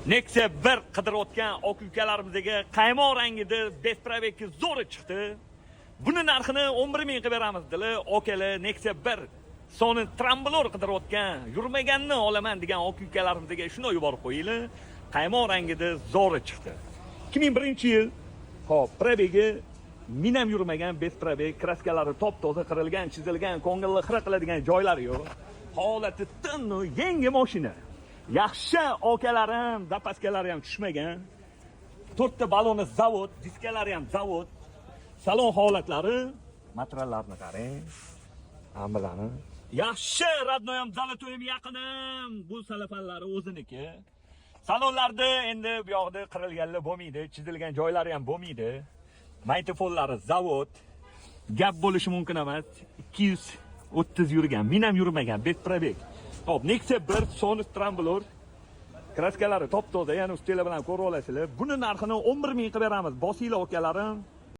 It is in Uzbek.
Nexia 1 qidirayotgan aka-ukalarimizga qaymoq rangida besprabekka zo'ri chiqdi. Buni narxini 11 ming qilib beramiz dedilar. Okalar Nexia 1 soni tramblor qidirayotgan, yurmaganni olaman degan aka-ukalarimizga shuni yuborib qo'yinglar. Qaymoq rangida zo'ri chiqdi. 2001-yil. Xo'p, probegi minam yurmagan besprabek, kraskalari top-toza qirilgan, chizilgan, ko'ngilni xira qiladigan joylari yo'q. Holati tinni, yangi mashina. Yaxshi okalarim, zapaskalari ham tushmagan. 4 ta baloni zavod, diskalari ham zavod. Salon holatlari, materiallarni qarang. Hammalari. Yaxshi radnoy ham zalatoyim yaqinim. Bu salafanlari o'ziniki. Salonlarda endi bu yoqda qirilganlar bo'lmaydi, chizilgan joylari ham bo'lmaydi. Maytofonlari zavod. Gap bo'lishi mumkin emas. 230 yurgan, minam yurmagan besprabek. Hop, Nexia 1 Sonus Tramblor. Kraskalari top-toza, yana ustela bilan ko'rib olasizlar. Buni narxini 11 ming qilib beramiz. Bosinglar akalarim.